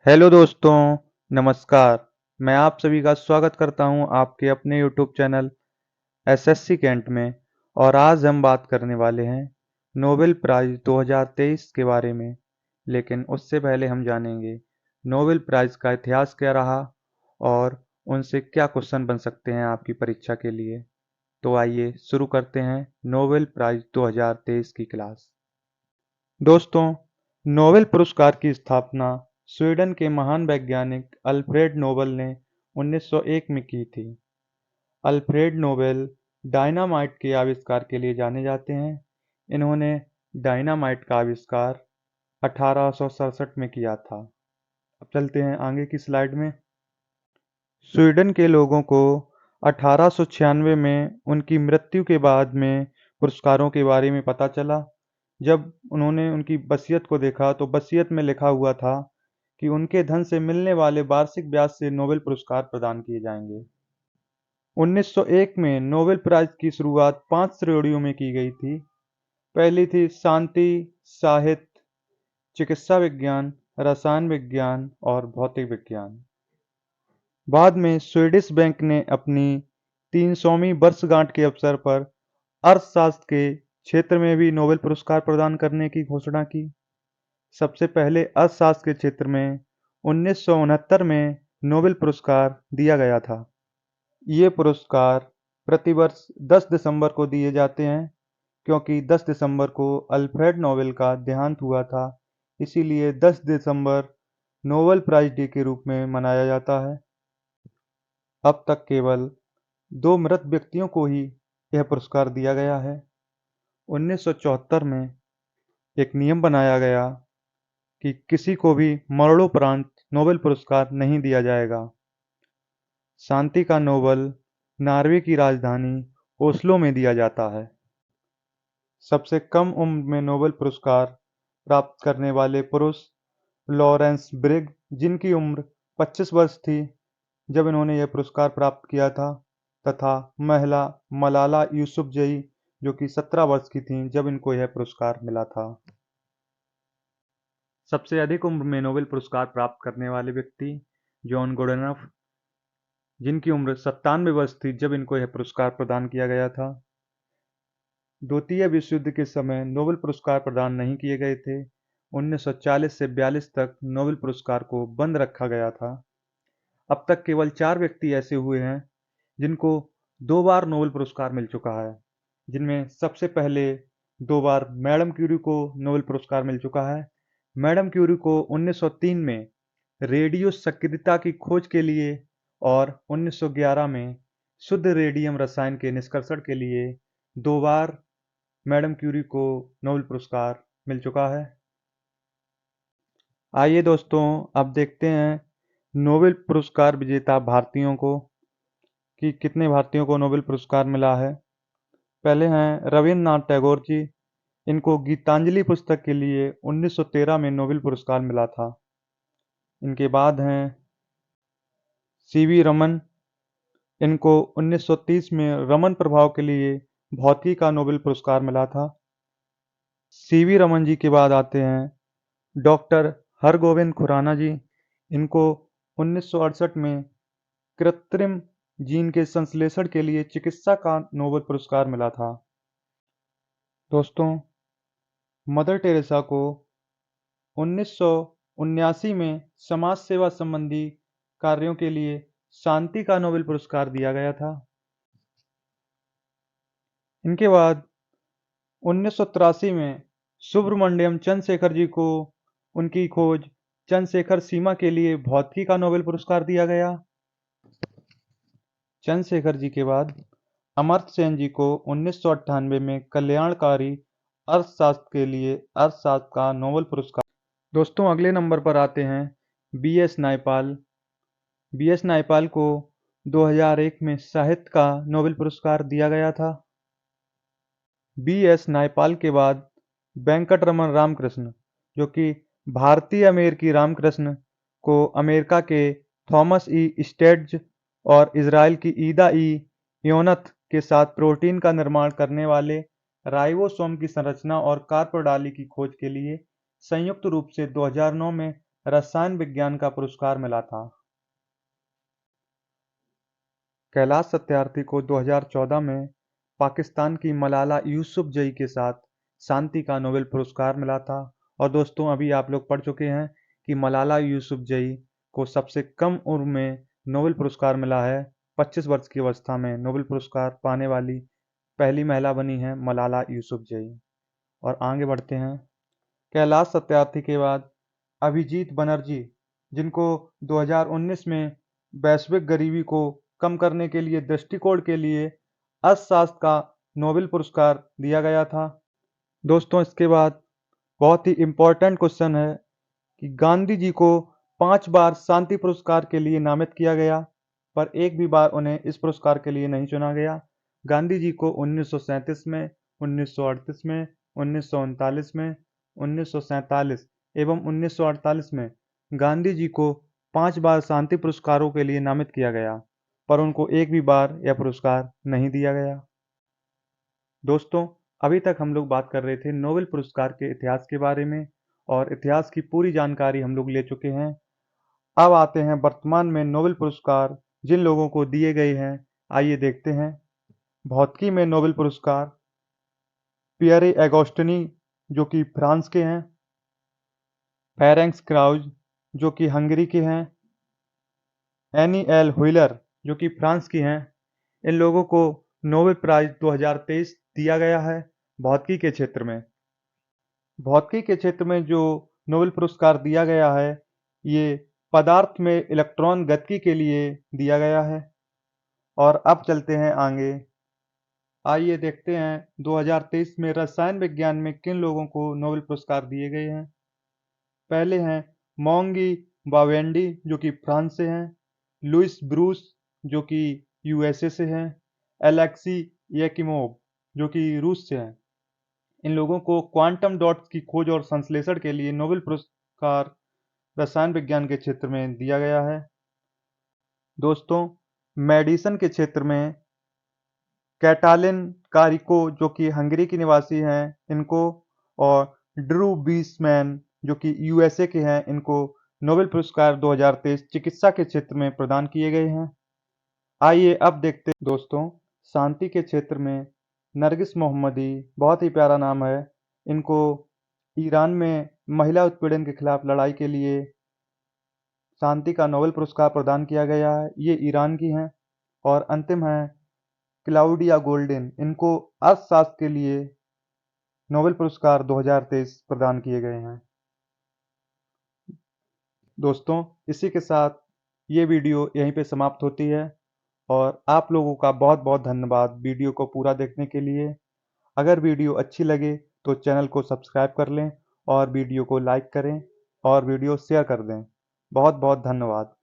Hello दोस्तों, नमस्कार। मैं आप सभी का स्वागत करता हूं आपके अपने यूट्यूब चैनल एसएससी कैंट में। और आज हम बात करने वाले हैं नोबेल प्राइज़ 2023 के बारे में। लेकिन उससे पहले हम जानेंगे नोबेल प्राइज़ का इतिहास क्या रहा और उनसे क्या क्वेश्चन बन सकते हैं आपकी परीक्षा के लिए। तो आइए शुरू करते हैं नोबेल प्राइज़ 2023 की क्लास। दोस्तों, नोबेल पुरस्कार की स्थापना स्वीडन के महान वैज्ञानिक अल्फ्रेड नोबेल ने 1901 में की थी। अल्फ्रेड नोबेल डायनामाइट के आविष्कार के लिए जाने जाते हैं। इन्होंने डायनामाइट का आविष्कार 1867 में किया था। अब चलते हैं आगे की स्लाइड में। स्वीडन के लोगों को 1896 में उनकी मृत्यु के बाद में पुरस्कारों के बारे में पता चला। जब उन्होंने उनकी वसीयत को देखा तो वसीयत में लिखा हुआ था कि उनके धन से मिलने वाले वार्षिक ब्याज से नोबेल पुरस्कार प्रदान किए जाएंगे। 1901 में नोबेल प्राइज की शुरुआत 5 श्रेणियों में की गई थी। पहली थी शांति, साहित्य, चिकित्सा विज्ञान, रसायन विज्ञान और भौतिक विज्ञान। बाद में स्वीडिश बैंक ने अपनी 300वीं वर्षगांठ के अवसर पर अर्थशास्त्र के क्षेत्र में भी नोबेल पुरस्कार प्रदान करने की घोषणा की। सबसे पहले अर्थशास्त्र के क्षेत्र में 1969 में नोबेल पुरस्कार दिया गया था। ये पुरस्कार प्रतिवर्ष 10 दिसंबर को दिए जाते हैं, क्योंकि 10 दिसंबर को अल्फ्रेड नोबेल का देहांत हुआ था। इसीलिए 10 दिसंबर नोबेल प्राइज डे के रूप में मनाया जाता है। अब तक केवल 2 मृत व्यक्तियों को ही यह पुरस्कार दिया गया है। 1974 में एक नियम बनाया गया कि किसी को भी मरणोपरांत नोबेल पुरस्कार नहीं दिया जाएगा। शांति का नोबेल नॉर्वे की राजधानी ओस्लो में दिया जाता है। सबसे कम उम्र में नोबेल पुरस्कार प्राप्त करने वाले पुरुष लॉरेंस ब्रिग, जिनकी उम्र 25 वर्ष थी जब इन्होंने यह पुरस्कार प्राप्त किया था, तथा महिला मलाला यूसुफजई, जो कि 17 वर्ष की थीं जब इनको यह पुरस्कार मिला था। सबसे अधिक उम्र में नोबेल पुरस्कार प्राप्त करने वाले व्यक्ति जॉन गुडनफ, जिनकी उम्र 97 वर्ष थी जब इनको यह पुरस्कार प्रदान किया गया था। द्वितीय विश्व युद्ध के समय नोबेल पुरस्कार प्रदान नहीं किए गए थे। 1940 से 42 तक नोबेल पुरस्कार को बंद रखा गया था। अब तक केवल 4 व्यक्ति ऐसे हुए हैं जिनको 2 बार नोबेल पुरस्कार मिल चुका है, जिनमें सबसे पहले 2 बार मैडम क्यूरी को नोबेल पुरस्कार मिल चुका है। मैडम क्यूरी को 1903 में रेडियो सक्रियता की खोज के लिए और 1911 में शुद्ध रेडियम रसायन के निष्कर्षण के लिए 2 बार मैडम क्यूरी को नोबेल पुरस्कार मिल चुका है। आइए दोस्तों, अब देखते हैं नोबेल पुरस्कार विजेता भारतीयों को कि कितने भारतीयों को नोबेल पुरस्कार मिला है। पहले हैं रविन्द्रनाथ टैगोर जी। इनको गीतांजलि पुस्तक के लिए 1913 में नोबेल पुरस्कार मिला था। इनके बाद हैं सीवी रमन। इनको 1930 में रमन प्रभाव के लिए भौतिकी का नोबेल पुरस्कार मिला था। सीवी रमन जी के बाद आते हैं डॉक्टर हरगोविंद खुराना जी। इनको 1968 में कृत्रिम जीन के संश्लेषण के लिए चिकित्सा का नोबेल पुरस्कार मिला था। दोस्तों, मदर टेरेसा को 1979 में समाज सेवा संबंधी कार्यों के लिए शांति का नोबेल पुरस्कार दिया गया था। इनके बाद 1983 में सुब्रमण्यम चंद्रशेखर जी को उनकी खोज चंद्रशेखर सीमा के लिए भौतिकी का नोबेल पुरस्कार दिया गया। चंद्रशेखर जी के बाद अमर्त्य सेन जी को 1998 में कल्याणकारी अर्थशास्त्र के लिए अर्थशास्त्र का नोबेल पुरस्कार। दोस्तों, अगले नंबर पर आते हैं B S Naipaul. B S Naipaul को 2001 में साहित्य का नोबेल पुरस्कार दिया गया था। बी एस नायपाल के बाद वेंकटरमन रामकृष्ण, जो कि भारतीय अमेरिकी रामकृष्ण को अमेरिका के थॉमस ई स्टेट्ज और इजराइल की ईदा ई योनथ के साथ प्रोटीन का निर्माण करने वाले राइबोसोम की संरचना और कार्य प्रणाली की खोज के लिए संयुक्त रूप से 2009 में रसायन विज्ञान का पुरस्कार मिला था। कैलाश सत्यार्थी को 2014 में पाकिस्तान की मलाला यूसुफजई के साथ शांति का नोबेल पुरस्कार मिला था। और दोस्तों, अभी आप लोग पढ़ चुके हैं कि मलाला यूसुफजई को सबसे कम उम्र में नोबेल पुरस्कार मिला है। 25 वर्ष की अवस्था में नोबेल पुरस्कार पाने वाली पहली महिला बनी है मलाला यूसुफजई। और आगे बढ़ते हैं। कैलाश सत्यार्थी के बाद अभिजीत बनर्जी, जिनको 2019 में वैश्विक गरीबी को कम करने के लिए दृष्टिकोण के लिए अर्थशास्त्र का नोबेल पुरस्कार दिया गया था। दोस्तों, इसके बाद बहुत ही इम्पोर्टेंट क्वेश्चन है कि गांधी जी को 5 बार शांति पुरस्कार के लिए नामित किया गया, पर एक भी बार उन्हें इस पुरस्कार के लिए नहीं चुना गया। गांधी जी को 1937 में, 1938 में, 1939 में, 1947 एवं 1948 में गांधी जी को 5 बार शांति पुरस्कारों के लिए नामित किया गया, पर उनको एक भी बार यह पुरस्कार नहीं दिया गया। दोस्तों, अभी तक हम लोग बात कर रहे थे नोबेल पुरस्कार के इतिहास के बारे में, और इतिहास की पूरी जानकारी हम लोग ले चुके हैं। अब आते हैं वर्तमान में नोबेल पुरस्कार जिन लोगों को दिए गए हैं। आइए देखते हैं। भौतिकी में नोबेल पुरस्कार पियरे एगोस्टिनी, जो कि फ्रांस के हैं। फेरेंस क्राउज, जो कि हंगरी के हैं। एनी एल व्हीलर, जो कि फ्रांस की हैं। इन लोगों को नोबेल प्राइज 2023 दिया गया है भौतिकी के क्षेत्र में। भौतिकी के क्षेत्र में जो नोबेल पुरस्कार दिया गया है, ये पदार्थ में इलेक्ट्रॉन गतिकी के लिए दिया गया है। और अब चलते हैं आगे। आइए देखते हैं 2023 में रसायन विज्ञान में किन लोगों को नोबेल पुरस्कार दिए गए हैं। पहले हैं मोंगी बावेंडी, जो कि फ्रांस से हैं। लुइस ब्रूस, जो कि यूएसए से हैं। एलेक्सी येकिमोव, जो कि रूस से हैं। इन लोगों को क्वांटम डॉट्स की खोज और संश्लेषण के लिए नोबेल पुरस्कार रसायन विज्ञान के क्षेत्र में दिया गया है। दोस्तों, मेडिसिन के क्षेत्र में कैटालिन कारिको, जो कि हंगरी की निवासी हैं, इनको, और ड्रू बीसमैन, जो कि यूएसए के हैं, इनको नोबेल पुरस्कार 2023 चिकित्सा के क्षेत्र में प्रदान किए गए हैं। आइए अब देखते हैं। दोस्तों, शांति के क्षेत्र में नरगिस मोहम्मदी, बहुत ही प्यारा नाम है, इनको ईरान में महिला उत्पीड़न के खिलाफ लड़ाई के लिए शांति का नोबेल पुरस्कार प्रदान किया गया है। ये ईरान की हैं। और अंतिम है क्लाउडिया गोल्डिन, इनको अर्थशास्त्र के लिए नोबेल पुरस्कार 2023 प्रदान किए गए हैं। दोस्तों, इसी के साथ ये वीडियो यहीं पे समाप्त होती है, और आप लोगों का बहुत बहुत धन्यवाद वीडियो को पूरा देखने के लिए। अगर वीडियो अच्छी लगे तो चैनल को सब्सक्राइब कर लें, और वीडियो को लाइक करें, और वीडियो शेयर कर दें। बहुत बहुत धन्यवाद।